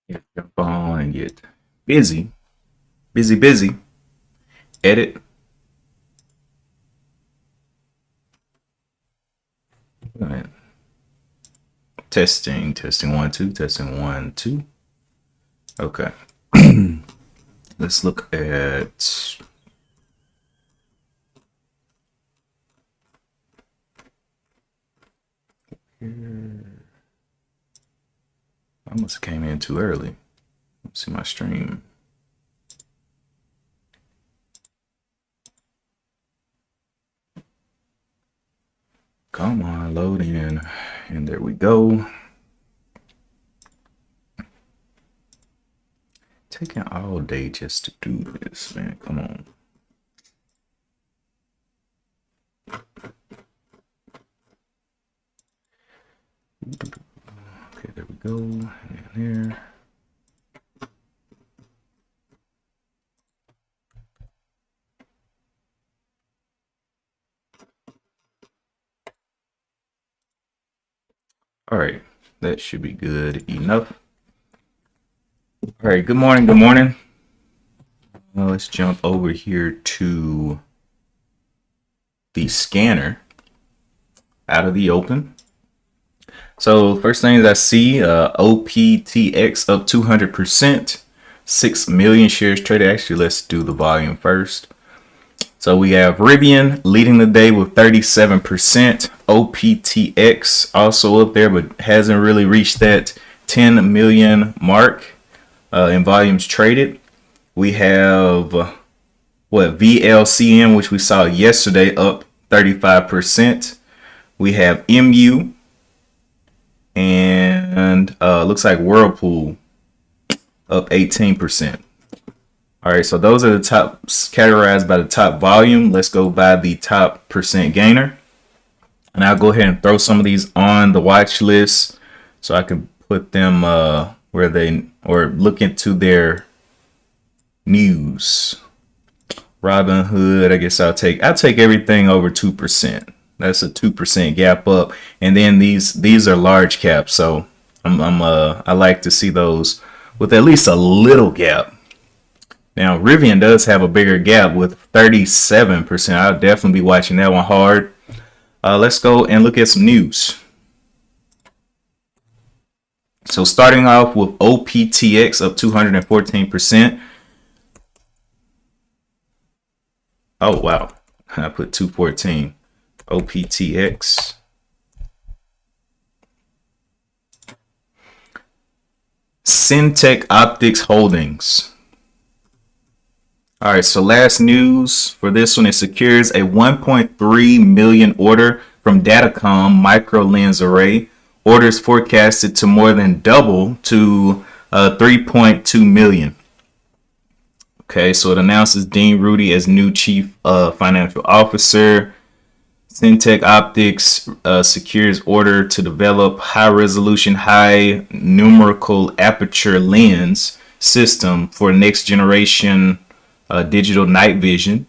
Jump on and get busy, busy. Edit. All right. Testing 1 2, testing 1 2. Okay. Let's look at here. I must have came in too early. Let's see my stream. Come on, load in. And there we go. Taking all day just to do this, man. Come on. Okay, there we go. And there. All right, that should be good enough. All right, good morning, good morning. Let's jump over here to the scanner out of the open. So first things I see, OPTX up 200%, 6 million shares traded. Actually, let's do the volume first. So we have Rivian leading the day with 37%. OPTX also up there, but hasn't really reached that 10 million mark in volumes traded. We have VLCM, which we saw yesterday, up 35%. We have MU and looks like Whirlpool up 18%. All right, so those are the top categorized by the top volume. Let's go by the top percent gainer. And I'll go ahead and throw some of these on the watch list so I can put them where they, or look into their news. Robinhood, I guess I'll take everything over 2%. That's a 2% gap up. And then these are large caps, so I like to see those with at least a little gap. Now, Rivian does have a bigger gap with 37%. I'll definitely be watching that one hard. Let's go and look at some news. So starting off with OPTX up 214%. Oh, wow. I put 214. OPTX. Syntec Optics Holdings. All right, so last news for this one, it secures a 1.3 million order from Datacom micro lens array. Orders forecasted to more than double to 3.2 million. Okay, so it announces Dean Rudy as new chief financial officer. Syntec Optics secures order to develop high resolution, high numerical aperture lens system for next generation digital night vision.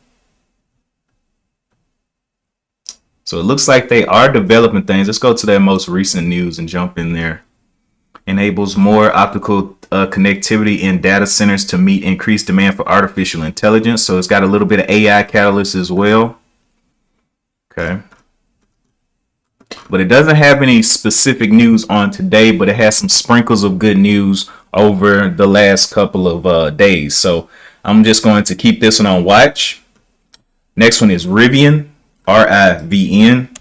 So it looks like they are developing things. Let's go to their most recent news and jump in there. Enables more optical connectivity in data centers to meet increased demand for artificial intelligence. So it's got a little bit of AI catalyst as well. Okay. But it doesn't have any specific news on today, but it has some sprinkles of good news over the last couple of days. So I'm just going to keep this one on watch. Next one is Rivian, RIVN.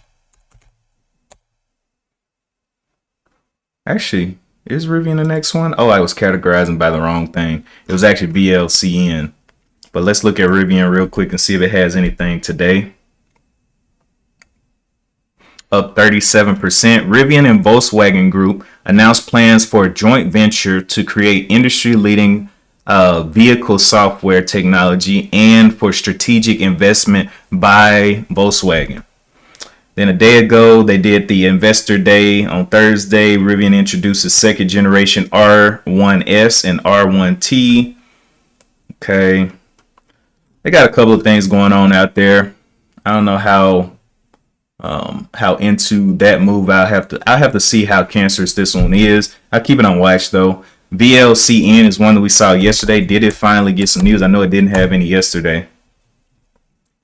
Actually, is Rivian the next one? Oh, I was categorizing by the wrong thing. It was actually VLCN. But let's look at Rivian real quick and see if it has anything today. Up 37%. Rivian and Volkswagen Group announced plans for a joint venture to create industry-leading vehicle software technology and for strategic investment by Volkswagen. Then a day ago, they did the Investor Day on Thursday. Rivian introduces second generation R1S and R1T. Okay. They got a couple of things going on out there. I don't know how into that move. I'll have to see how cancerous this one is. I'll keep it on watch though. VLCN is one that we saw yesterday. Did it finally get some news? I know it didn't have any yesterday.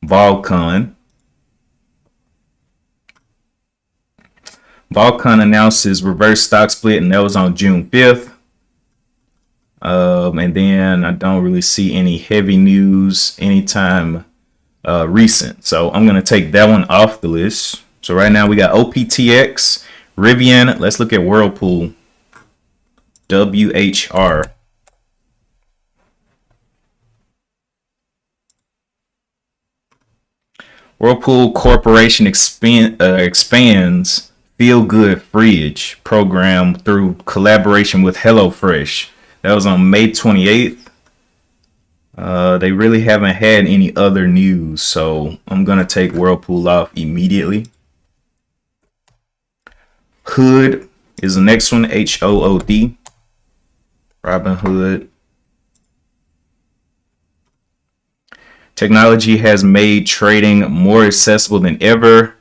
Volcon announces reverse stock split, and that was on June 5th. And then I don't really see any heavy news anytime recent. So I'm going to take that one off the list. So right now we got OPTX, Rivian. Let's look at Whirlpool. WHR. Whirlpool Corporation expands Feel Good Fridge program through collaboration with HelloFresh. That was on May 28th. They really haven't had any other news, so I'm going to take Whirlpool off immediately. Hood is the next one, HOOD. Robinhood. Technology has made trading more accessible than ever.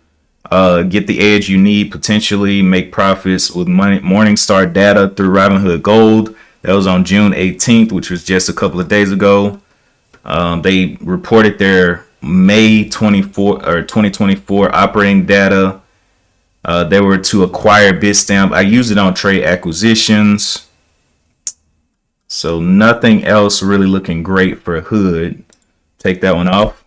Get the edge you need, potentially make profits with Morningstar data through Robinhood Gold. That was on June 18th, which was just a couple of days ago. They reported their May 2024 operating data. They were to acquire Bitstamp. I use it on trade acquisitions. So nothing else really looking great for Hood. Take that one off.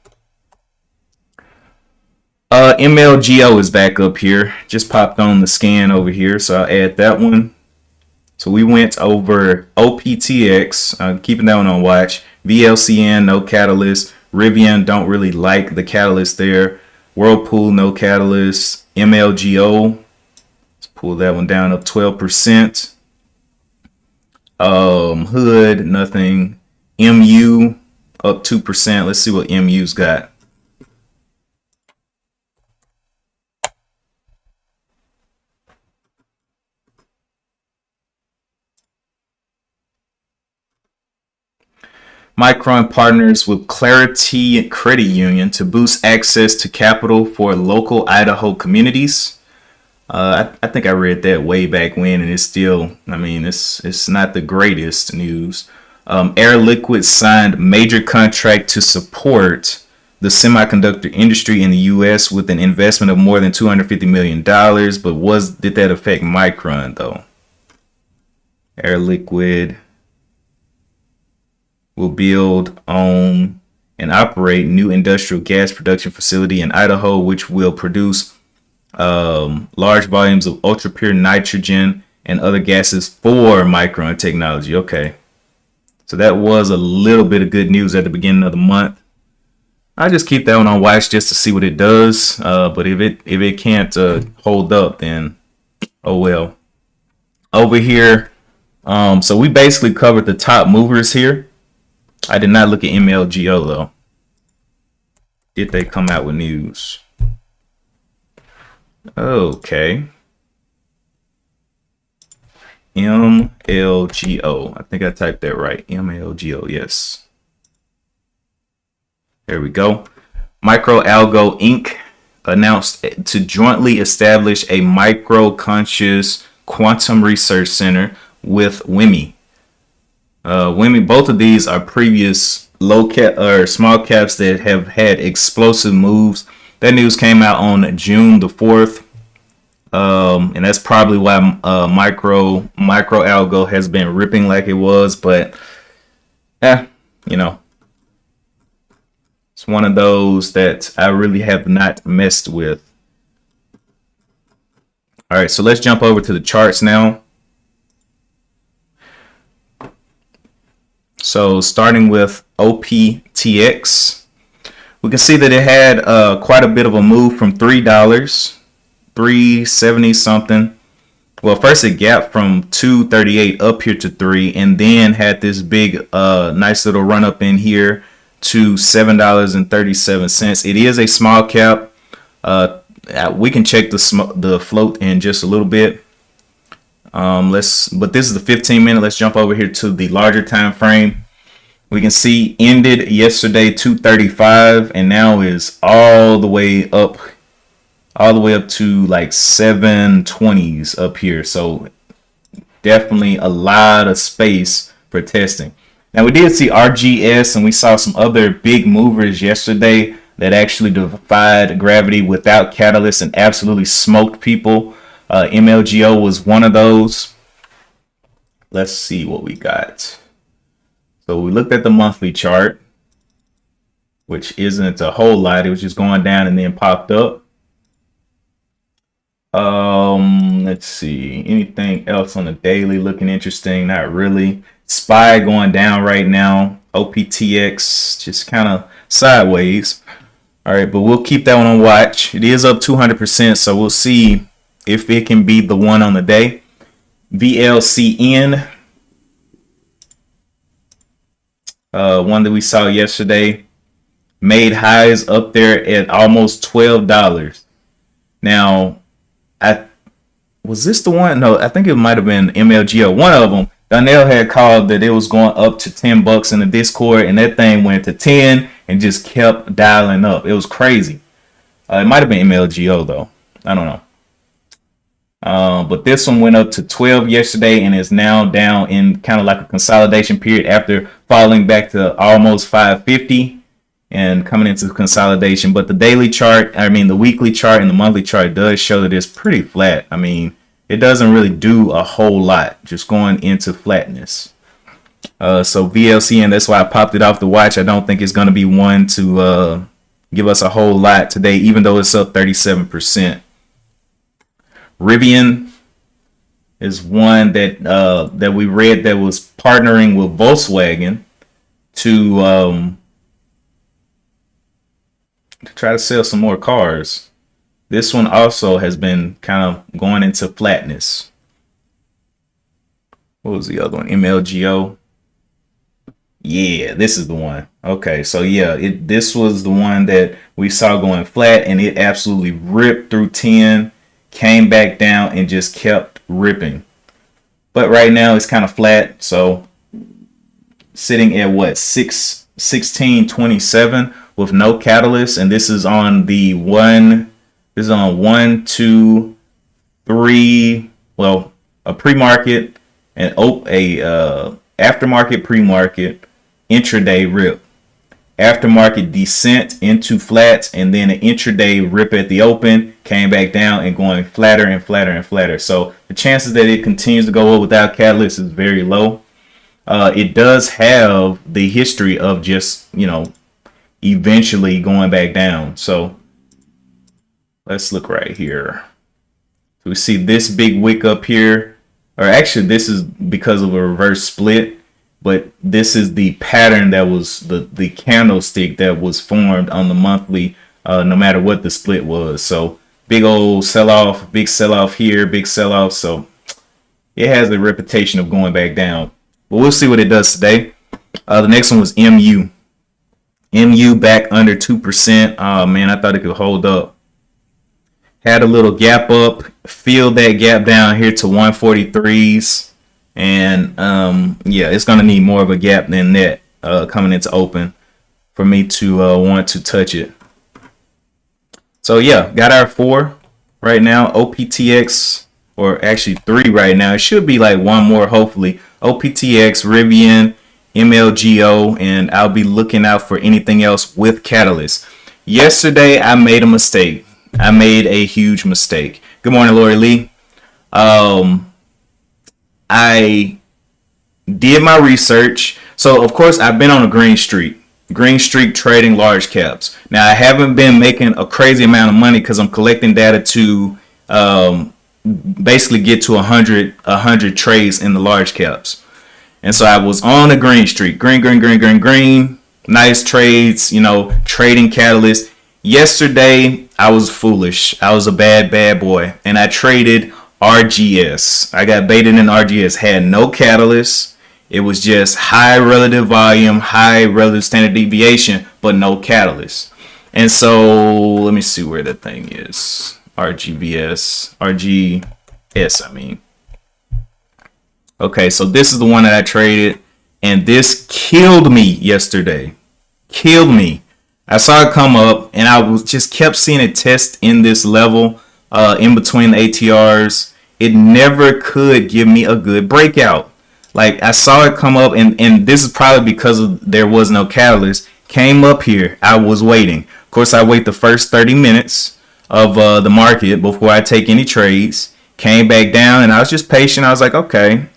MLGO is back up here. Just popped on the scan over here, so I'll add that one. So we went over OPTX, keeping that one on watch. VLCN, no catalyst. Rivian, don't really like the catalyst there. Whirlpool, no catalyst. MLGO, let's pull that one down up 12%. Hood, nothing. MU, up 2%. Let's see what MU's got. Micron partners with Clarity Credit Union to boost access to capital for local Idaho communities. I think I read that way back when, and it's still, I mean, it's not the greatest news. Air Liquid signed major contract to support the semiconductor industry in the U.S. with an investment of more than $250 million. But did that affect Micron though? Air Liquid will build, own, and operate new industrial gas production facility in Idaho, which will produce large volumes of ultra pure nitrogen and other gases for Micron technology. Okay, so that was a little bit of good news at the beginning of the month. I just keep that one on watch just to see what it does. But if it can't hold up, then oh well. Over here, so we basically covered the top movers here. I did not look at MLGO though. Did they come out with news? Okay. MLGO. I think I typed that right. MLGO, yes. There we go. MicroAlgo Inc. announced to jointly establish a micro-conscious quantum research center with WIMI. Both of these are previous low cap or small caps that have had explosive moves. That news came out on June the 4th. And that's probably why MicroAlgo has been ripping like it was, but you know, it's one of those that I really have not messed with. All right, so let's jump over to the charts now. So starting with OPTX, we can see that it had quite a bit of a move from $3, 370 something. Well, first it gapped from 238 up here to 3, and then had this big nice little run up in here to $7.37. It is a small cap. We can check the float in just a little bit. But this is the 15-minute. Let's jump over here to the larger time frame. We can see ended yesterday 235, and now is all the way up to like 720s up here. So definitely a lot of space for testing. Now we did see RGS and we saw some other big movers yesterday that actually defied gravity without catalyst and absolutely smoked people. MLGO was one of those. Let's see what we got. So we looked at the monthly chart, which isn't a whole lot. It was just going down and then popped up. Let's see. Anything else on the daily looking interesting? Not really. SPY going down right now. OPTX just kind of sideways. All right, but we'll keep that one on watch. It is up 200%, so we'll see if it can be the one on the day. VLCN, one that we saw yesterday, made highs up there at almost $12. Now, was this the one? No, I think it might have been MLGO. One of them, Donnell had called that it was going up to $10 in the Discord, and that thing went to 10 and just kept dialing up. It was crazy. It might have been MLGO though. I don't know. But this one went up to 12 yesterday and is now down in kind of like a consolidation period after falling back to almost 550 and coming into consolidation. But the daily chart, the weekly chart and the monthly chart does show that it's pretty flat. I mean, it doesn't really do a whole lot, just going into flatness. So VLCN, that's why I popped it off the watch. I don't think it's going to be one to give us a whole lot today, even though it's up 37%. Rivian is one that we read that was partnering with Volkswagen to try to sell some more cars. This one also has been kind of going into flatness. What was the other one? MLGO. Yeah, this is the one. Okay, so yeah, this was the one that we saw going flat, and it absolutely ripped through 10, came back down, and just kept ripping. But right now it's kind of flat, so sitting at what, 1627 with no catalyst, and this is on the one. This is on 1, 2, 3. Well, a pre-market and a aftermarket, pre-market, intraday rip, aftermarket descent into flats, and then an intraday rip at the open, came back down and going flatter and flatter and flatter. So the chances that it continues to go up without catalyst is very low. It does have the history of just, eventually going back down. So let's look right here. So we see this big wick up here, or actually this is because of a reverse split, but this is the pattern that was the candlestick that was formed on the monthly, no matter what the split was. So big old sell-off, big sell-off here, big sell-off. So it has a reputation of going back down, but we'll see what it does today. The next one was MU. MU back under 2%. Oh man, I thought it could hold up. Had a little gap up, filled that gap down here to 143s. And yeah, it's going to need more of a gap than that coming into open for me to want to touch it. So yeah, got our 4 right now. OPTX, or actually 3 right now. It should be like one more, hopefully. OPTX, Rivian, MLGO, and I'll be looking out for anything else with catalyst. Yesterday, I made a mistake. I made a huge mistake. Good morning, Lori Lee. I did my research. So, of course, I've been on a green streak trading large caps. Now, I haven't been making a crazy amount of money because I'm collecting data to basically get to 100 trades in the large caps. And so I was on a green streak. Green. Nice trades, trading catalyst. Yesterday, I was foolish. I was a bad boy. And I traded RGS. I got baited in RGS. Had no catalyst. It was just high relative volume, high relative standard deviation, but no catalyst. And so let me see where that thing is. RGS. Okay, so this is the one that I traded, and this killed me yesterday. Killed me. I saw it come up, and I was just kept seeing it test in this level, in between the ATRs. it never could give me a good breakout. Like I saw it come up, and this is probably because there was no catalyst. Came up here, I was waiting. Of course, I wait the first 30 minutes of the market before I take any trades. Came back down, and I was just patient. I was like, okay,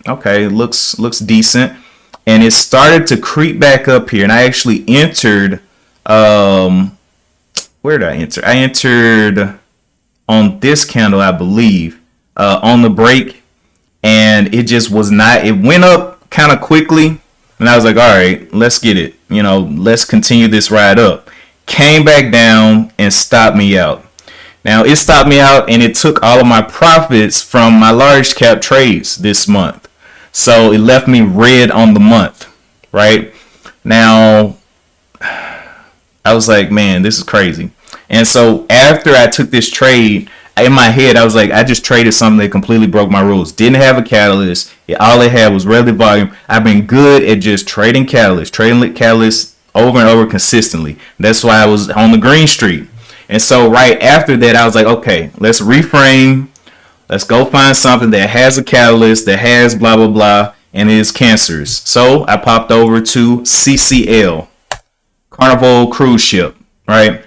looks decent, and it started to creep back up here. And I actually entered. Where did I enter? I entered on this candle, I believe, on the break, and it just was not. It went up kind of quickly, and I was like, all right, let's get it. Let's continue this ride up. Came back down and stopped me out. Now it stopped me out, and it took all of my profits from my large cap trades this month. So it left me red on the month, right? Now I was like, man, this is crazy. And so after I took this trade, in my head, I was like, I just traded something that completely broke my rules. Didn't have a catalyst. All it had was relative volume. I've been good at just trading catalysts over and over consistently. That's why I was on the green streak. And so right after that, I was like, okay, let's reframe. Let's go find something that has a catalyst, that has blah, blah, blah, and is cancers. So I popped over to CCL, Carnival Cruise Ship, right?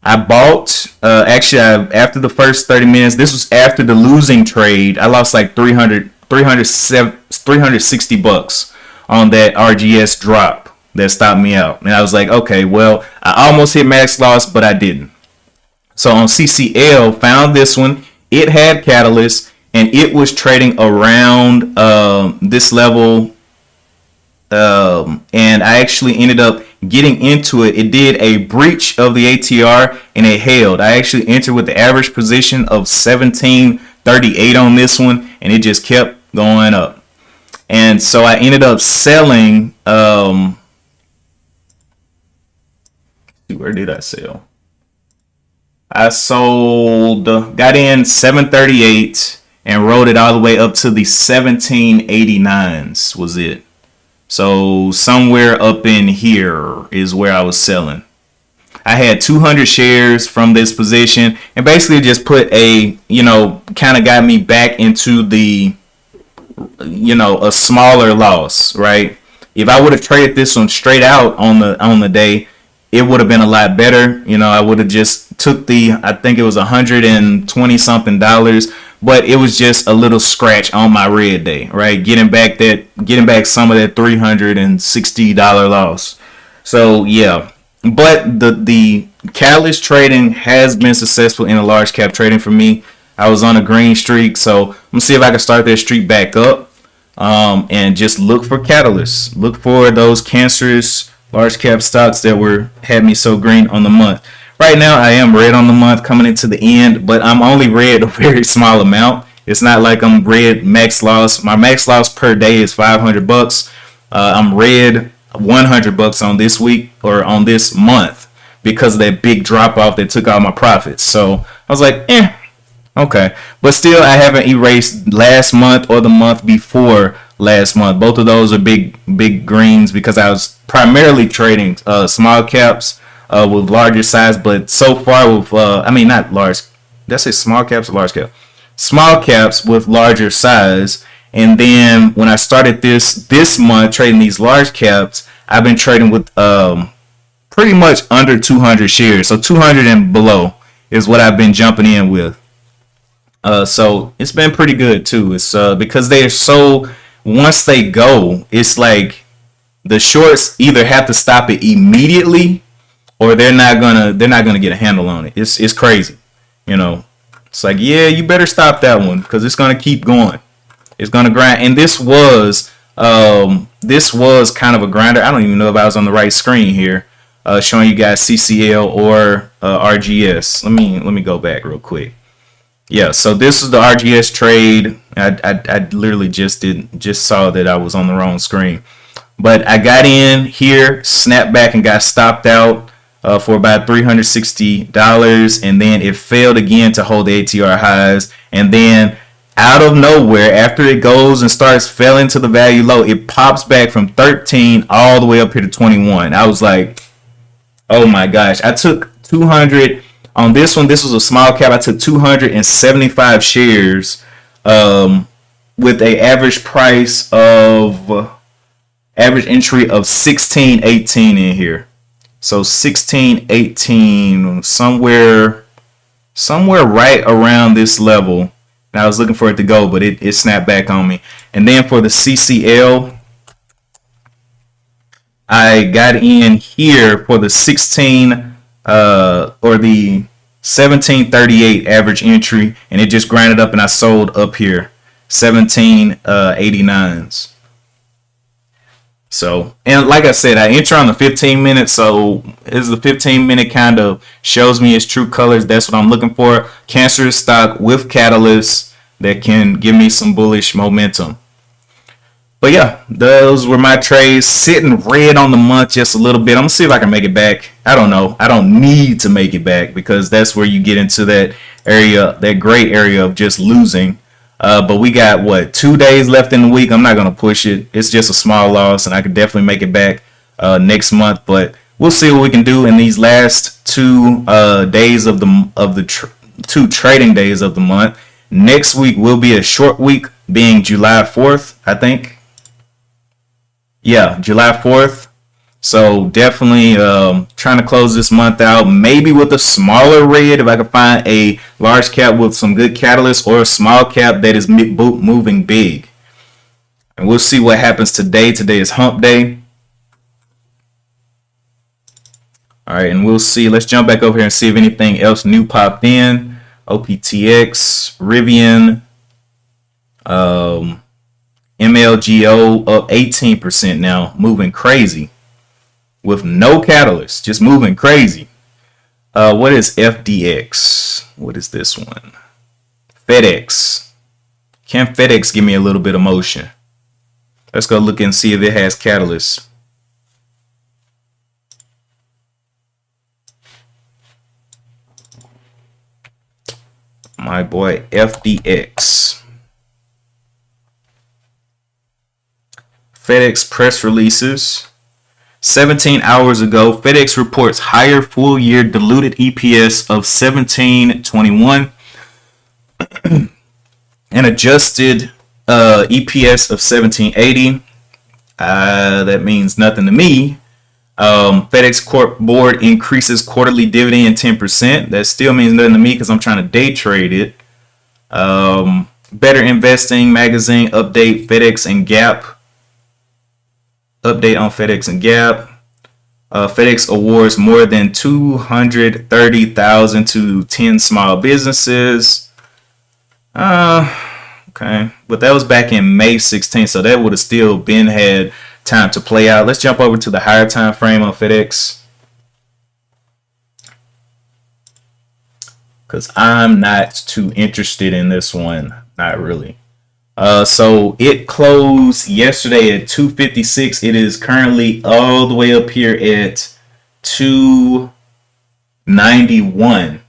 I bought, after the first 30 minutes, this was after the losing trade. I lost like 360 bucks on that RGS drop that stopped me out. And I was like, okay, well, I almost hit max loss, but I didn't. So on CCL, found this one. It had catalyst, and it was trading around this level. And I actually ended up getting into it. It did a breach of the ATR, and it held. I actually entered with the average position of 1738 on this one, and it just kept going up. And so I ended up selling. Where did I sell? I sold, got in 738 and rode it all the way up to the 1789s was it. So somewhere up in here is where I was selling. I had 200 shares from this position, and basically just put a, kind of got me back into the, a smaller loss, right? If I would have traded this one straight out on the day, it would have been a lot better. I would have just took I think it was $120 something, but it was just a little scratch on my red day, right? Getting back some of that $360 loss. So yeah, but the catalyst trading has been successful in a large cap trading for me. I was on a green streak, so I'm gonna see if I can start that streak back up, and just look for catalysts. Look for those cancerous large cap stocks that had me so green on the month. Right now, I am red on the month coming into the end, but I'm only red a very small amount. It's not like I'm red max loss. My max loss per day is 500 bucks. I'm red 100 bucks on this week or on this month because of that big drop off that took all my profits. So I was like, okay. But still, I haven't erased last month or the month before last month. Both of those are big greens because I was primarily trading small caps with larger size, but so far with not large. Did I say small caps or large cap? Small caps with larger size. And then when I started this month trading these large caps, I've been trading with pretty much under 200 shares. So 200 and below is what I've been jumping in with. So it's been pretty good too. It's because they are so, once they go, it's like the shorts either have to stop it immediately or they're not gonna get a handle on it. It's crazy. It's like, yeah, you better stop that one because it's gonna keep going. It's gonna grind. And this was kind of a grinder. I don't even know if I was on the right screen here, showing you guys CCL or RGS. Let me go back real quick. Yeah, so this is the RGS trade. I literally just saw that I was on the wrong screen. But I got in here, snapped back, and got stopped out for about $360, and then it failed again to hold the ATR highs, and then out of nowhere, after it goes and starts falling to the value low, it pops back from 13 all the way up here to 21. I was like, oh my gosh. I took 200 on this one. This was a small cap. I took 275 shares with a average price of average entry of 16.18 in here. So 16.18, somewhere right around this level. And I was looking for it to go, but it snapped back on me. And then for the CCL, I got in here for the 1738 average entry, and it just grinded up and I sold up here 1789s. So, and like I said, I enter on the 15 minutes, so is the 15-minute kind of shows me its true colors. That's what I'm looking for. Cancerous stock with catalysts that can give me some bullish momentum. But yeah, those were my trades. Sitting red on the month just a little bit. I'm going to see if I can make it back. I don't know. I don't need to make it back because that's where you get into that area, that gray area of just losing. But we got, what, 2 days left in the week. I'm not going to push it. It's just a small loss, and I could definitely make it back next month. But we'll see what we can do in these last 2 days of the 2 trading days of the month. Next week will be a short week, being July 4th, I think. Yeah, July 4th. So definitely trying to close this month out, maybe with a smaller red if I can find a large cap with some good catalyst, or a small cap that is moving big. And we'll see what happens today. Today is hump day. All right, and we'll see. Let's jump back over here and see if anything else new popped in. OPTX, Rivian, MLGO up 18% now, moving crazy with no catalyst, just moving crazy. What is FDX? What is this one? FedEx. Can FedEx give me a little bit of motion? Let's go look and see if it has catalyst. My boy FDX. FedEx press releases. 17 hours ago, FedEx reports higher full-year diluted EPS of $17.21 and adjusted EPS of $17.80. That means nothing to me. FedEx Corp board increases quarterly dividend 10%. That still means nothing to me because I'm trying to day trade it. Better Investing magazine update FedEx and Gap. Update on FedEx and Gap. FedEx awards more than $230,000 to 10 small businesses. Okay, but that was back in May 16th, so that would have still been had time to play out. Let's jump over to the higher time frame on FedEx, because I'm not too interested in this one. Not really. So it closed yesterday at 256. It is currently all the way up here at 291.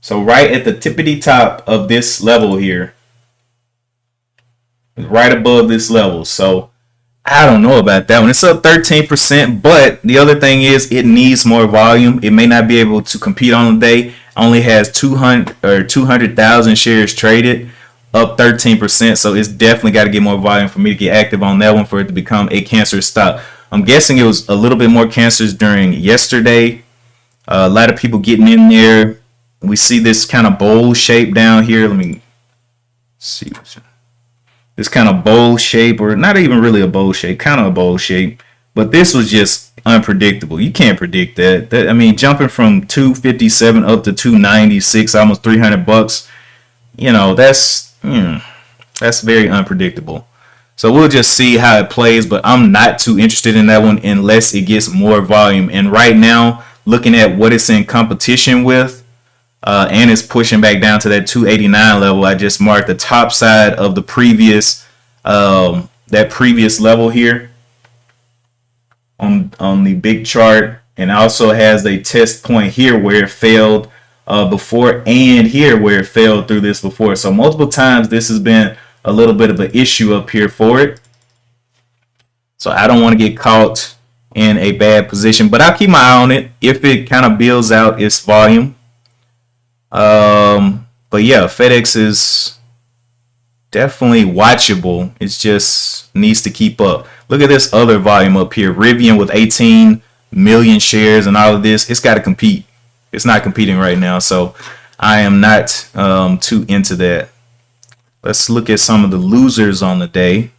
So right at the tippity top of this level here, right above this level. So I don't know about that one. It's up 13%, but the other thing is it needs more volume. It may not be able to compete on the day. Only has 200,000 shares traded. Up 13%, so it's definitely got to get more volume for me to get active on that one for it to become a cancerous stock. I'm guessing it was a little bit more cancerous during yesterday. A lot of people getting in there. We see this kind of bowl shape down here. Let me see. This kind of bowl shape, or not even really a bowl shape, kind of a bowl shape. But this was just unpredictable. You can't predict that. I mean, jumping from 257 up to 296, almost $300. You know, that's very unpredictable. So we'll just see how it plays, but I'm not too interested in that one unless it gets more volume. And right now, looking at what it's in competition with, and it's pushing back down to that 289 level. I just marked the top side of the previous that previous level here on the big chart, and also has a test point here where it failed before, and here where it failed through this before. So multiple times this has been a little bit of an issue up here for it. So I don't want to get caught in a bad position, but I'll keep my eye on it if it kind of builds out its volume. But yeah, FedEx is definitely watchable. It just needs to keep up. Look at this other volume up here. Rivian with 18 million shares and all of this. It's got to compete. It's not competing right now, so I am not too into that. Let's look at some of the losers on the day.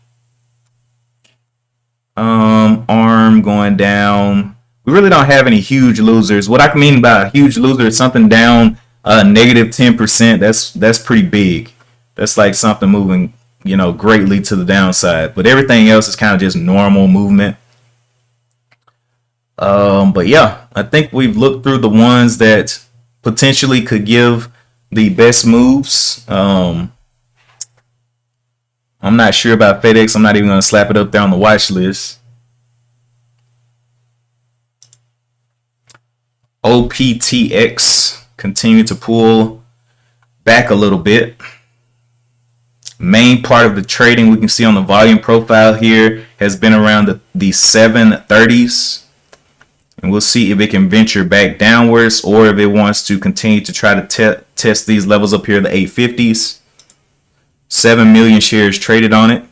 ARM going down. We really don't have any huge losers. What I mean by a huge loser is something down negative 10%. That's pretty big. That's like something moving, greatly to the downside. But everything else is kind of just normal movement. But yeah, I think we've looked through the ones that potentially could give the best moves. I'm not sure about FedEx. I'm not even going to slap it up there on the watch list. OPTX continue to pull back a little bit. Main part of the trading we can see on the volume profile here has been around the 730s. And we'll see if it can venture back downwards or if it wants to continue to try to test these levels up here, the 850s. 7 million shares traded on it.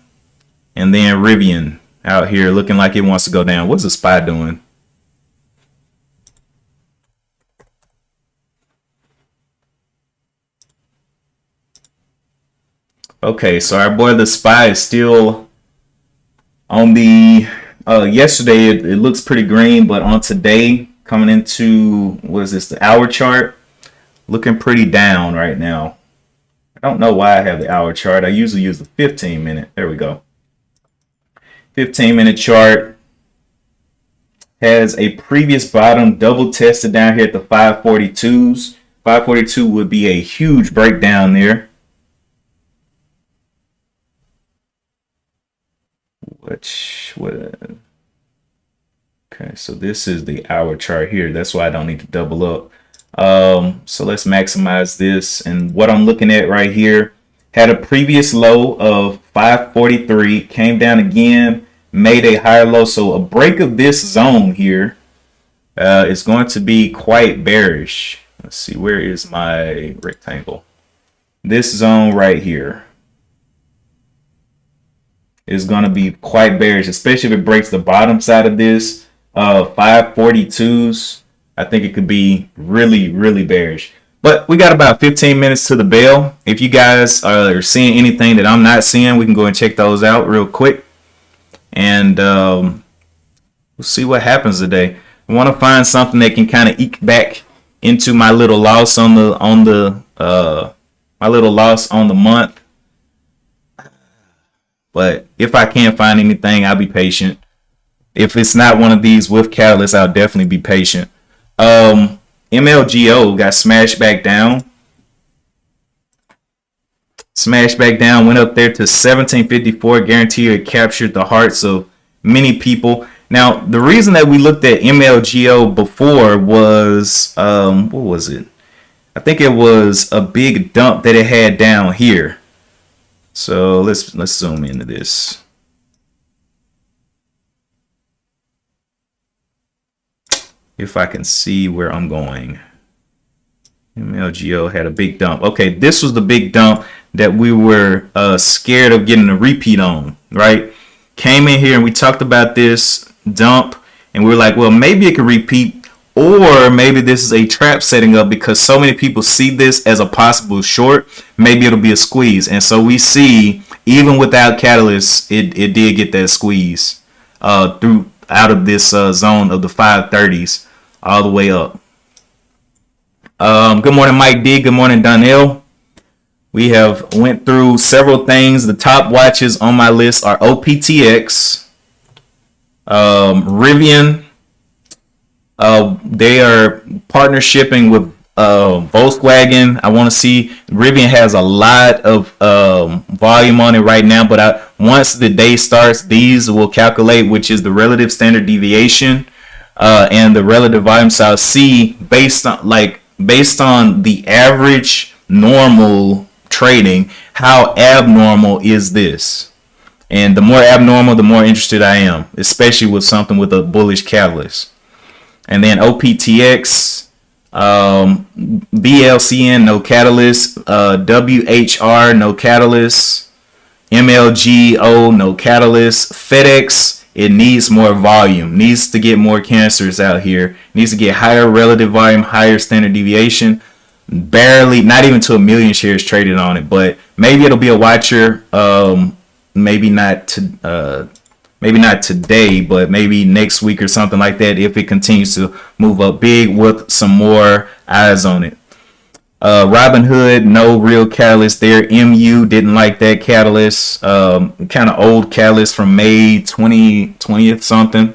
And then Rivian out here looking like it wants to go down. What's the SPY doing? Okay, so our boy the SPY is still on the yesterday it looks pretty green, but on today coming into what is this, the hour chart, looking pretty down right now. I don't know why I have the hour chart. I usually use the 15-minute. There we go. 15-minute chart has a previous bottom double tested down here at the 542s. 542 would be a huge breakdown there. Okay, so this is the hour chart here. That's why I don't need to double up. So let's maximize this. And what I'm looking at right here had a previous low of 543, came down again, made a higher low. So a break of this zone here is going to be quite bearish. Let's see, where is my rectangle? This zone right here is going to be quite bearish, especially if it breaks the bottom side of this 542s. I think it could be really, really bearish. But we got about 15 minutes to the bell. If you guys are seeing anything that I'm not seeing, we can go and check those out real quick. And we'll see what happens today. I want to find something that can kind of eke back into my little loss on the month. But if I can't find anything, I'll be patient. If it's not one of these with catalysts, I'll definitely be patient. MLGO got smashed back down. Smashed back down, went up there to 1754. Guarantee it captured the hearts of many people. Now, the reason that we looked at MLGO before was, what was it? I think it was a big dump that it had down here. So let's zoom into this. If I can see where I'm going. MLGO had a big dump. Okay, this was the big dump that we were scared of getting a repeat on, right? Came in here and we talked about this dump and we were like, well, maybe it could repeat, or maybe this is a trap setting up because so many people see this as a possible short. Maybe it'll be a squeeze. And so we see, even without catalysts, it did get that squeeze through out of this zone of the 530s all the way up. Good morning, Mike D. Good morning, Donnell. We have went through several things. The top watches on my list are OPTX, Rivian. They are partnershipping with Volkswagen. I want to see, Rivian has a lot of volume on it right now, but once the day starts, these will calculate, which is the relative standard deviation and the relative volume. So I'll see based on the average normal trading, how abnormal is this? And the more abnormal, the more interested I am, especially with something with a bullish catalyst. And then OPTX, BLCN, no catalyst. WHR, no catalyst. MLGO, no catalyst. FedEx, it needs more volume, needs to get more cancers out here, needs to get higher relative volume, higher standard deviation. Barely, not even to a million shares traded on it, but maybe it'll be a watcher. Maybe not today, but maybe next week or something like that, if it continues to move up big with some more eyes on it. Robinhood, no real catalyst there. MU didn't like that catalyst. Kind of old catalyst from May 20th something.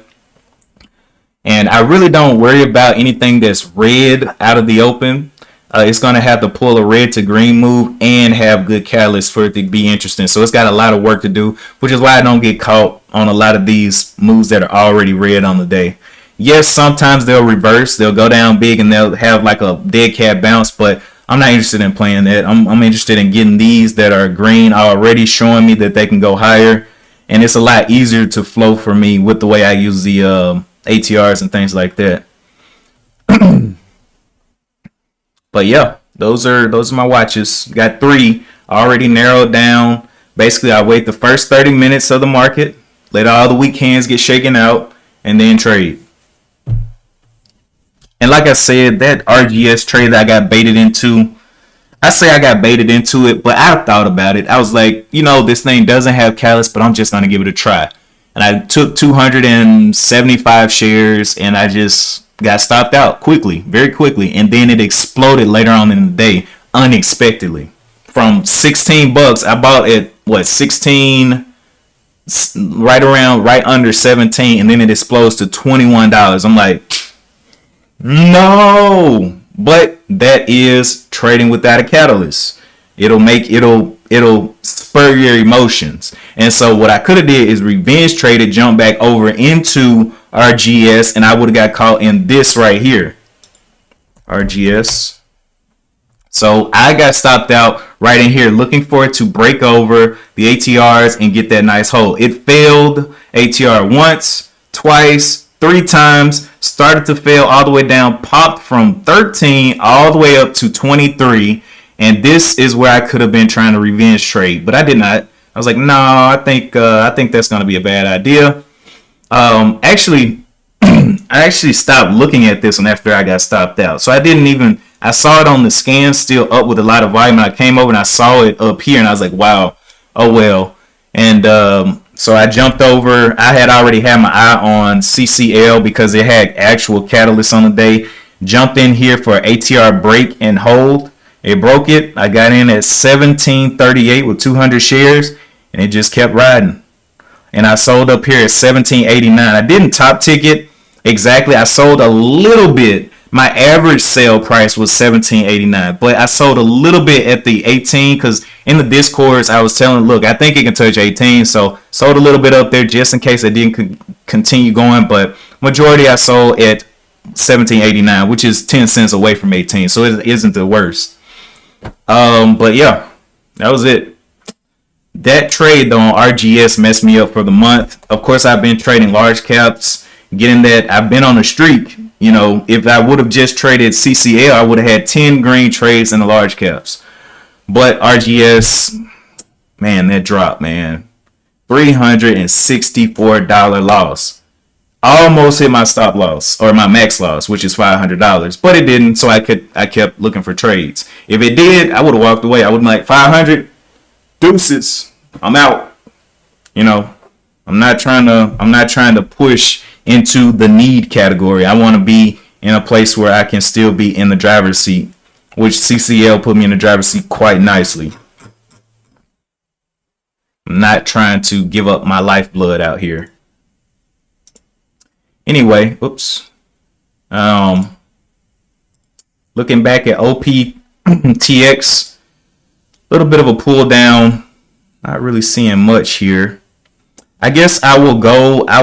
And I really don't worry about anything that's red out of the open. It's going to have to pull a red to green move and have good catalysts for it to be interesting. So it's got a lot of work to do, which is why I don't get caught on a lot of these moves that are already red on the day. Yes, sometimes they'll reverse. They'll go down big and they'll have like a dead cat bounce, but I'm not interested in playing that. I'm interested in getting these that are green already, showing me that they can go higher. And it's a lot easier to flow for me with the way I use the ATRs and things like that. But yeah, those are my watches. Got 3 already narrowed down. Basically, I wait the first 30 minutes of the market, let all the weak hands get shaken out, and then trade. And like I said, that RGS trade that I got baited into, I say I got baited into it, but I thought about it. I was like, this thing doesn't have catalyst, but I'm just going to give it a try. And I took 275 shares, and I just got stopped out quickly, very quickly. And then it exploded later on in the day, unexpectedly. From $16, I bought at, 16, right under 17, and then it explodes to $21. I'm like, no. But that is trading without a catalyst. It'll spur your emotions. And so what I could have did is revenge traded, jump back over into RGS, and I would have got caught in this right here. RGS. So I got stopped out right in here, looking for it to break over the ATRs and get that nice hold. It failed ATR once, twice, 3 times, started to fail all the way down, popped from 13 all the way up to 23. And this is where I could have been trying to revenge trade, but I did not. I was like, no, I think that's going to be a bad idea. Actually, I actually stopped looking at this one after I got stopped out. So I saw it on the scan still up with a lot of volume. And I came over and I saw it up here and I was like, wow, oh well. And so I jumped over. I had already had my eye on CCL because it had actual catalysts on the day. Jumped in here for ATR break and hold. It broke it. I got in at 1738 with 200 shares, and it just kept riding. And I sold up here at 1789. I didn't top ticket exactly. I sold a little bit. My average sale price was 1789, but I sold a little bit at the 18 because in the discourse I was telling, look, I think it can touch 18, so sold a little bit up there just in case I didn't continue going. But majority I sold at 1789, which is 10 cents away from 18, so it isn't the worst. But yeah, that was it. That trade though on RGS messed me up for the month. Of course, I've been trading large caps, getting that. I've been on a streak. If I would have just traded CCL, I would have had 10 green trades in the large caps. But RGS, man, that drop, man, $364 loss. Almost hit my stop loss or my max loss, which is $500, but it didn't. So I kept looking for trades. If it did, I would have walked away. I would have been like 500 deuces. I'm out. I'm not trying to push into the need category. I want to be in a place where I can still be in the driver's seat, which CCL put me in the driver's seat quite nicely. I'm not trying to give up my lifeblood out here. Anyway, oops. Looking back at OPTX, a little bit of a pull down. Not really seeing much here. I guess I will go a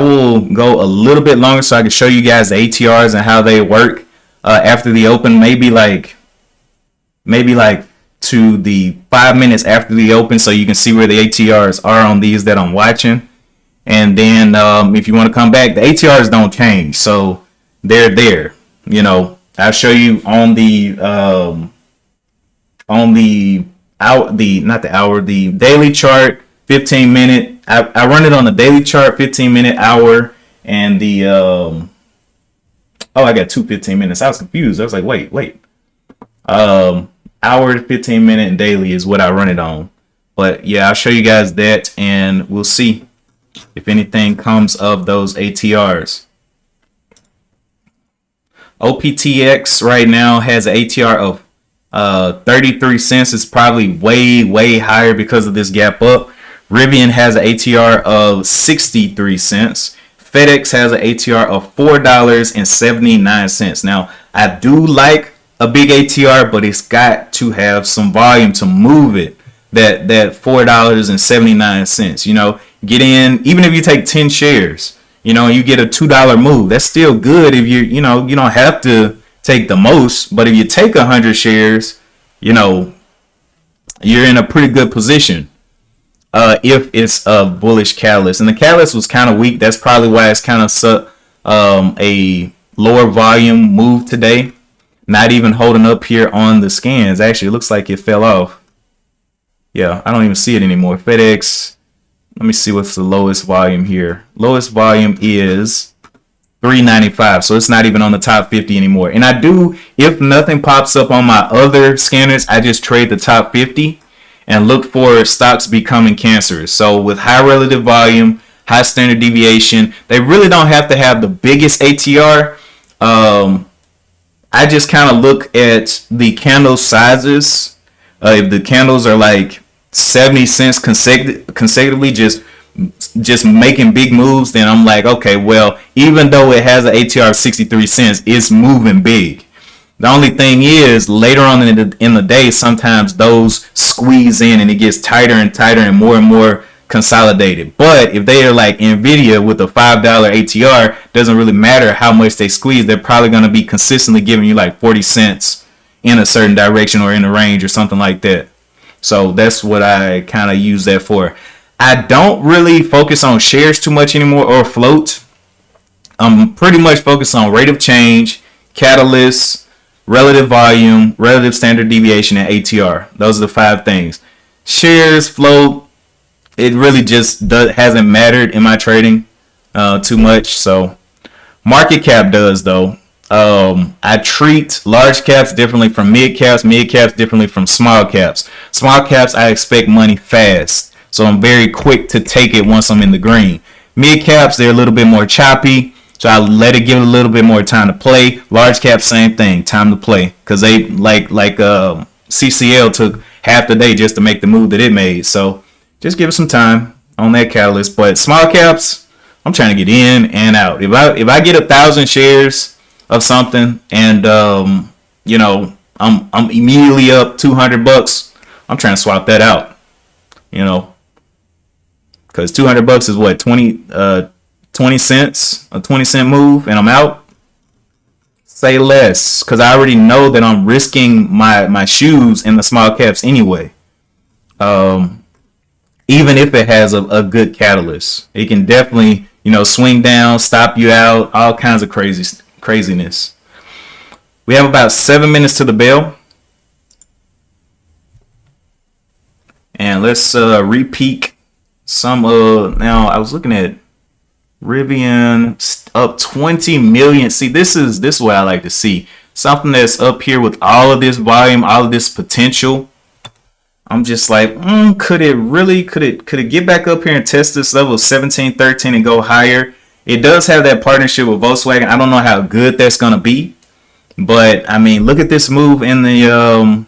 little bit longer so I can show you guys the ATRs and how they work after the open. Maybe like to the 5 minutes after the open, so you can see where the ATRs are on these that I'm watching. And then if you want to come back, the ATRs don't change, so they're there. I'll show you on the daily chart 15-minute. I run it on the daily chart, 15-minute, hour, and the I got 2 15 minutes. I was confused. I was like, wait. Hour, 15-minute, and daily is what I run it on. But yeah, I'll show you guys that, and we'll see if anything comes of those ATRs. OPTX right now has an ATR of 33 cents. It's probably way higher because of this gap up. Rivian has an ATR of 63 cents. FedEx has an ATR of $4.79. Now, I do like a big ATR, but it's got to have some volume to move it. That $4.79. You know, get in, even if you take 10 shares, you know, you get a $2 move. That's still good if you don't have to take the most, but if you take 100 shares, you know, you're in a pretty good position. If it's a bullish catalyst, and the catalyst was kind of weak, that's probably why it's kind of a lower volume move today. Not even holding up here on the scans. Actually, it looks like it fell off. Yeah, I don't even see it anymore. FedEx, let me see what's the lowest volume here. Lowest volume is 395, so it's not even on the top 50 anymore. And I do, if nothing pops up on my other scanners, I just trade the top 50 and look for stocks becoming cancerous. So with high relative volume, high standard deviation, they really don't have to have the biggest ATR. I just kind of look at the candle sizes. If the candles are like 70 cents consecutively, just making big moves, then I'm like, okay, well, even though it has an ATR of 63 cents, it's moving big. The only thing is, later on in the day, sometimes those squeeze in and it gets tighter and tighter and more consolidated. But if they are like Nvidia with a $5 ATR, doesn't really matter how much they squeeze. They're probably going to be consistently giving you like 40 cents in a certain direction or in a range or something like that. So that's what I kind of use that for. I don't really focus on shares too much anymore or float. I'm pretty much focused on rate of change, catalysts, relative volume, relative standard deviation, and ATR. Those are the 5 things. Shares, float, it really just hasn't mattered in my trading too much. So market cap does though. I treat large caps differently from mid caps differently from small caps. Small caps, I expect money fast, so I'm very quick to take it once I'm in the green. Mid caps, they're a little bit more choppy, so I let it give it a little bit more time to play. Large caps, same thing, time to play, because they like CCL took half the day just to make the move that it made. So just give it some time on that catalyst. But small caps, I'm trying to get in and out. If I get 1,000 shares of something and I'm immediately up $200, I'm trying to swap that out, because $200 is what, 20 cents, a 20-cent move, and I'm out. Say less, because I already know that I'm risking my shoes in the small caps anyway. Even if it has a good catalyst, it can definitely swing down, stop you out, all kinds of craziness. We have about 7 minutes to the bell, and let's re-peek some. Now I was looking at Rivian up 20 million. See, this is what I like to see. Something that's up here with all of this volume, all of this potential. I'm just like, could it get back up here and test this level of 17, 13 and go higher? It does have that partnership with Volkswagen. I don't know how good that's going to be, but I mean, look at this move in the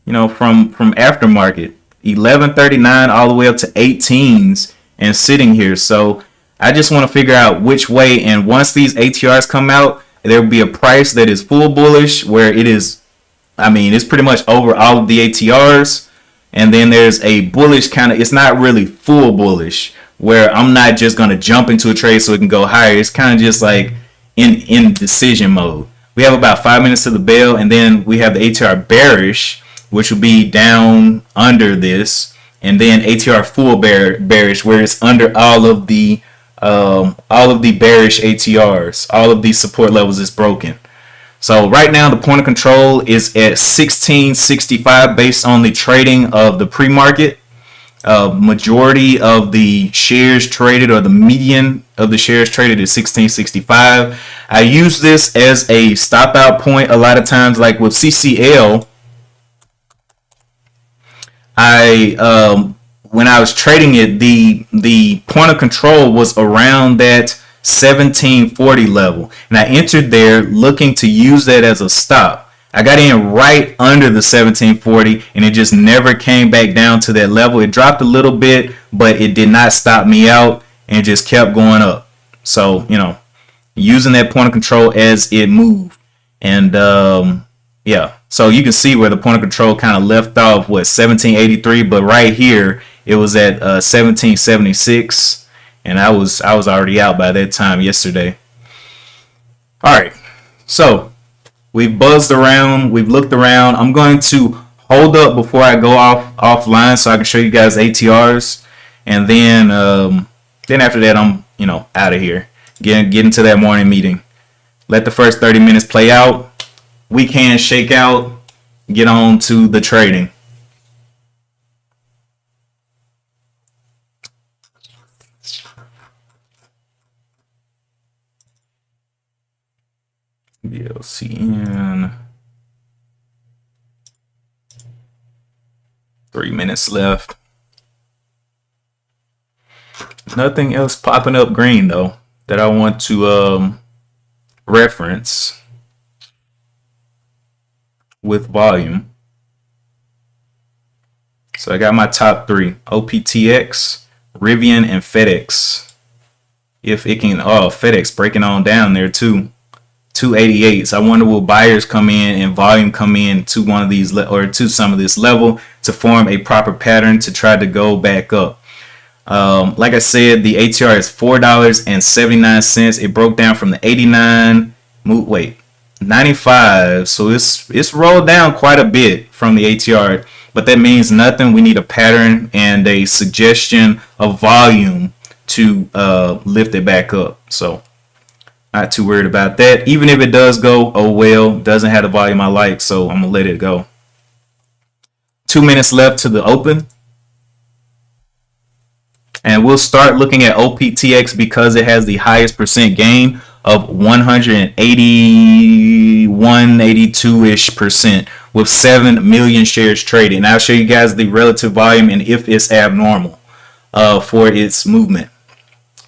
from aftermarket, 1139 all the way up to 18s and sitting here. So I just want to figure out which way, and once these ATRs come out, there will be a price that is full bullish where it is, it's pretty much over all of the ATRs, and then there's a bullish kind of, it's not really full bullish where I'm not just going to jump into a trade so it can go higher. It's kind of just like in decision mode. We have about 5 minutes to the bell, and then we have the ATR bearish, which will be down under this, and then ATR full bearish, where it's under all of the bearish ATRs, all of these support levels is broken. So right now the point of control is at 1665 based on the trading of the pre-market. Majority of the shares traded, or the median of the shares traded, is 1665. I use this as a stop out point a lot of times, like with CCL. When I was trading it, the point of control was around that 1740 level, and I entered there looking to use that as a stop. I got in right under the 1740, and it just never came back down to that level. It dropped a little bit, but it did not stop me out, and just kept going up. So, using that point of control as it moved. And yeah, so you can see where the point of control kind of left off, 1783, but right here it was at 1776, and I was already out by that time yesterday. All right, so we've buzzed around, we've looked around. I'm going to hold up before I go offline so I can show you guys ATRs, and then after that I'm out of here. Get into that morning meeting. Let the first 30 minutes play out. We can shake out. Get on to the trading. VLCN. 3 minutes left. Nothing else popping up green though that I want to reference with volume. So I got my top three: OPTX, Rivian, and FedEx. If it can, FedEx breaking on down there too. 288s. I wonder will buyers come in and volume come in to one of these or to some of this level to form a proper pattern to try to go back up. Like I said, the ATR is $4.79. It broke down from the 95. So it's rolled down quite a bit from the ATR, but that means nothing. We need a pattern and a suggestion of volume to lift it back up. So not too worried about that. Even if it does go, oh well, doesn't have the volume I like, so I'm gonna let it go. 2 minutes left to the open. And we'll start looking at OPTX because it has the highest percent gain of 182-ish% with 7 million shares traded. And I'll show you guys the relative volume and if it's abnormal for its movement.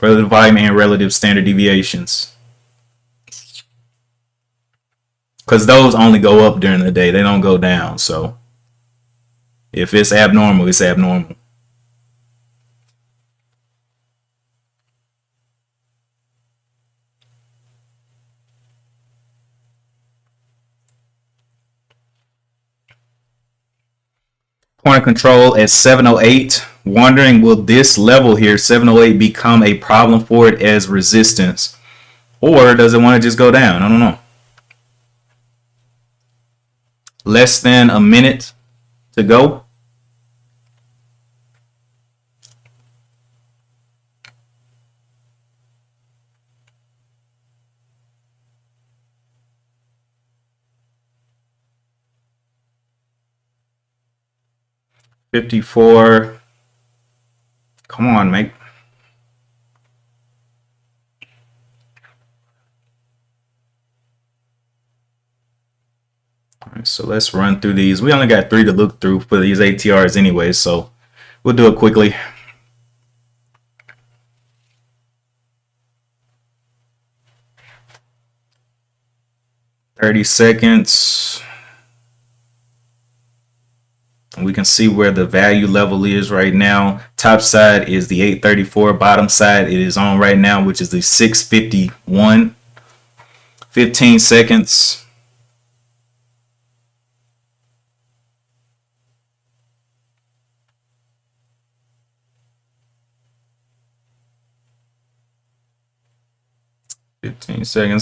Relative volume and relative standard deviations. Because those only go up during the day. They don't go down. So if it's abnormal, it's abnormal. Point of control at 708. Wondering, will this level here, 708, become a problem for it as resistance? Or does it want to just go down? I don't know. Less than a minute to go. $54. Come on, mate. All right, so let's run through these. We only got 3 to look through for these ATRs anyway, so we'll do it quickly. $30 seconds. We can see where the value level is right now. Top side is the 834. Bottom side it is on right now, which is the 651. 15 seconds.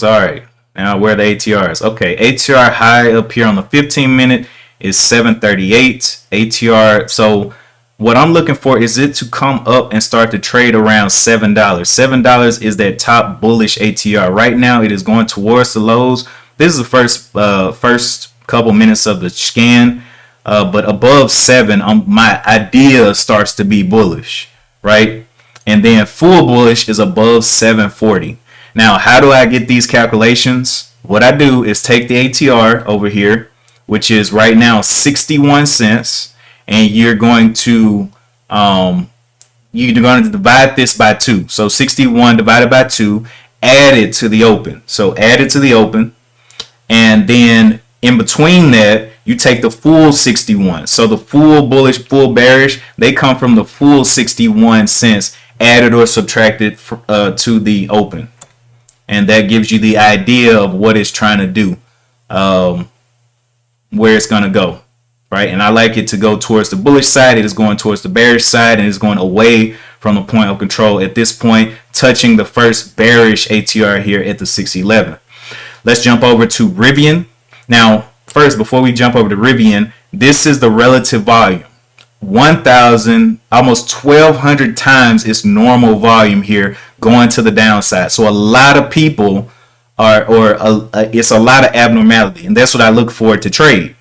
All right. Now where are the ATRs? Okay, ATR high up here on the 15-minute is 738 ATR. So what I'm looking for is it to come up and start to trade around $7. $7 is that top bullish ATR. Right now it is going towards the lows. This is the first couple minutes of the scan. but above 7, my idea starts to be bullish, right? And then full bullish is above 740. Now, how do I get these calculations? What I do is take the ATR over here, which is right now 61 cents, and you're going to divide this by 2. So 61 divided by 2, add it to the open. So add it to the open, and then in between that, you take the full 61. So the full bullish, full bearish, they come from the full 61 cents added or subtracted to the open. And that gives you the idea of what it's trying to do, where it's going to go, right? And I like it to go towards the bullish side. It is going towards the bearish side, and it's going away from the point of control at this point, touching the first bearish ATR here at the 611. Let's jump over to Rivian. Now, first, before we jump over to Rivian, this is the relative volume. 1,000, almost 1,200 times its normal volume here going to the downside. So a lot of people it's a lot of abnormality, and that's what I look for to trade.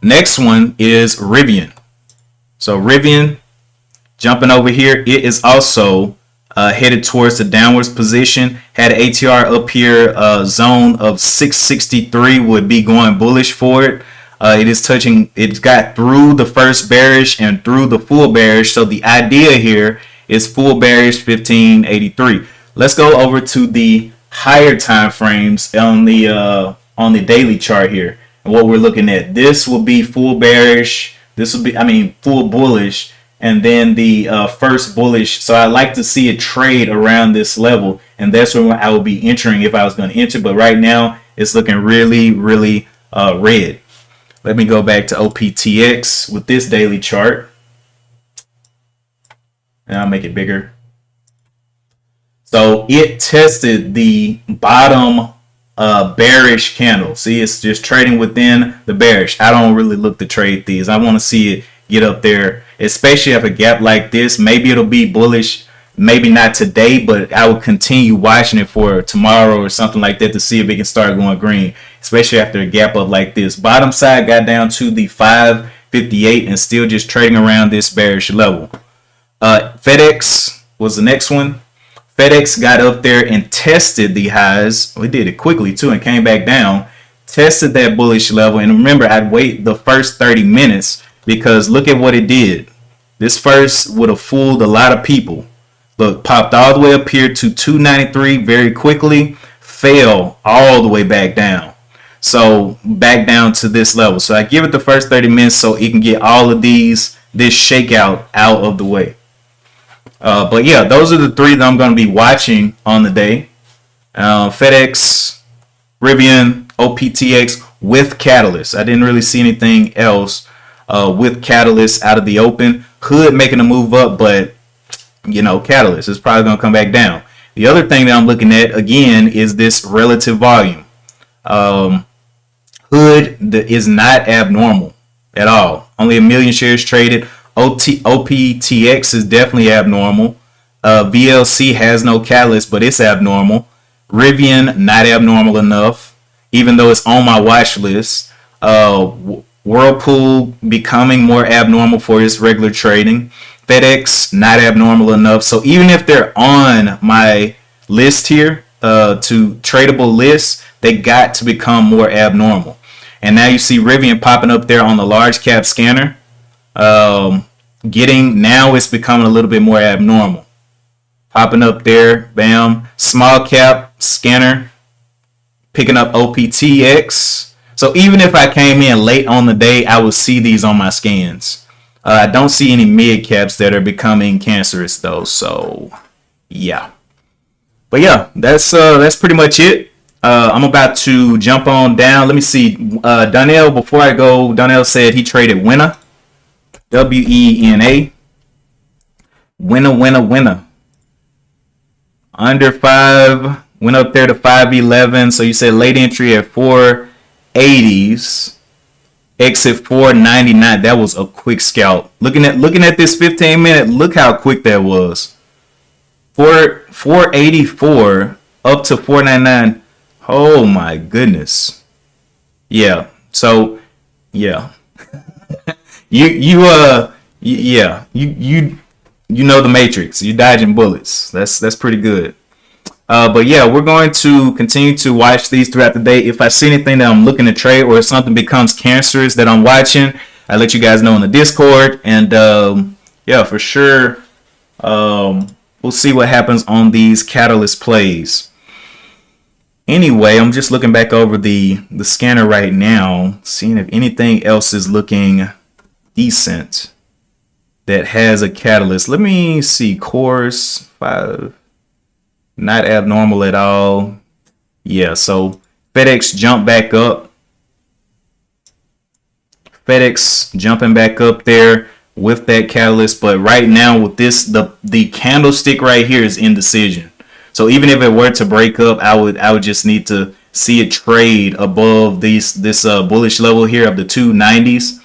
Next one is Rivian. So Rivian, jumping over here, it is also headed towards the downwards position. Had an ATR up here, zone of 663 would be going bullish for it. It's got through the first bearish and through the full bearish. So the idea here is full bearish 1583. Let's go over to the higher time frames on the daily chart here. And what we're looking at, this will be full bearish. This will be, full bullish. And then the first bullish. So I like to see it trade around this level. And that's where I would be entering if I was going to enter. But right now, it's looking really, really red. Let me go back to OPTX with this daily chart. And I'll make it bigger. So it tested the bottom bearish candle. See, it's just trading within the bearish. I don't really look to trade these. I want to see it get up there, especially if a gap like this. Maybe it'll be bullish. Maybe not today, but I will continue watching it for tomorrow or something like that to see if it can start going green, especially after a gap up like this. Bottom side got down to the 558 and still just trading around this bearish level. FedEx was the next one. FedEx got up there and tested the highs. We did it quickly too and came back down. Tested that bullish level. And remember, I'd wait the first 30 minutes because look at what it did. This first would have fooled a lot of people. Look, popped all the way up here to 293 very quickly, fell all the way back down. So back down to this level. So I give it the first 30 minutes so it can get all of this shakeout out of the way. But yeah, those are the three that I'm going to be watching on the day. FedEx, Rivian, OPTX with Catalyst. I didn't really see anything else with Catalyst out of the open. Hood making a move up, but Catalyst is probably going to come back down. The other thing that I'm looking at, again, is this relative volume. Hood is not abnormal at all. Only 1 million shares traded. OPTX is definitely abnormal. VLC has no catalyst, but it's abnormal. Rivian, not abnormal enough, even though it's on my watch list. Whirlpool becoming more abnormal for its regular trading. FedEx, not abnormal enough. So even if they're on my list here, to tradable lists, they got to become more abnormal. And now you see Rivian popping up there on the large cap scanner. Now it's becoming a little bit more abnormal. Popping up there, bam. Small cap scanner, picking up OPTX. So even if I came in late on the day, I would see these on my scans. I don't see any mid caps that are becoming cancerous though. So yeah. But yeah, that's pretty much it. I'm about to jump on down. Let me see. Donnell, before I go, Donnell said he traded Winner. WENA. Winner. Under 5. Went up there to 511. So you said late entry at 480s. Exit 499. That was a quick scalp. Looking at this 15-minute, look how quick that was. 484 up to 499. Oh my goodness. Yeah. So yeah. Yeah, you know the matrix. You dodging bullets. That's pretty good. But yeah, we're going to continue to watch these throughout the day. If I see anything that I'm looking to trade, or if something becomes cancerous that I'm watching, I let you guys know in the Discord. And yeah, for sure, we'll see what happens on these catalyst plays. Anyway, I'm just looking back over the scanner right now, seeing if anything else is looking decent that has a catalyst. Let me see. Course 5, not abnormal at all. Yeah, so FedEx jumped back up. FedEx jumping back up there with that catalyst, but right now with this, the candlestick right here is indecision. So even if it were to break up, I would just need to see it trade above this bullish level here of the 290s.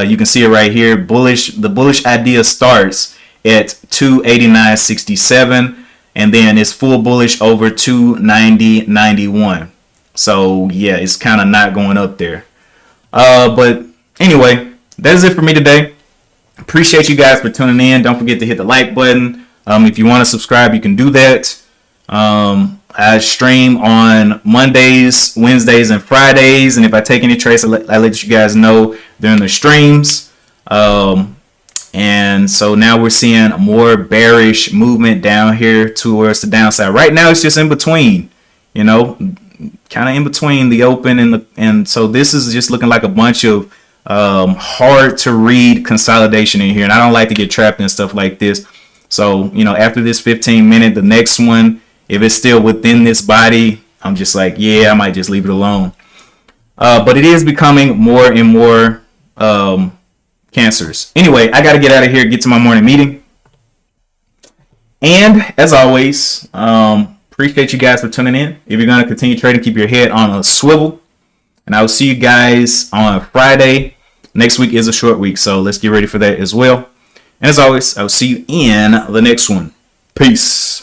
You can see it right here. The bullish idea starts at 289.67, and then it's full bullish over 290.91. So yeah, it's kind of not going up there. But anyway, that's it for me today. Appreciate you guys for tuning in. Don't forget to hit the like button. If you want to subscribe, you can do that. I stream on Mondays, Wednesdays, and Fridays, and if I take any trades, I let you guys know during the streams. And so now we're seeing a more bearish movement down here towards the downside. Right now, it's just in between, kind of in between the open and so this is just looking like a bunch of hard to read consolidation in here, and I don't like to get trapped in stuff like this. So after this 15-minute, the next one, if it's still within this body, I'm just like, yeah, I might just leave it alone. But it is becoming more and more cancerous. Anyway, I got to get out of here, get to my morning meeting. And as always, appreciate you guys for tuning in. If you're going to continue trading, keep your head on a swivel. And I will see you guys on Friday. Next week is a short week, so let's get ready for that as well. And as always, I will see you in the next one. Peace.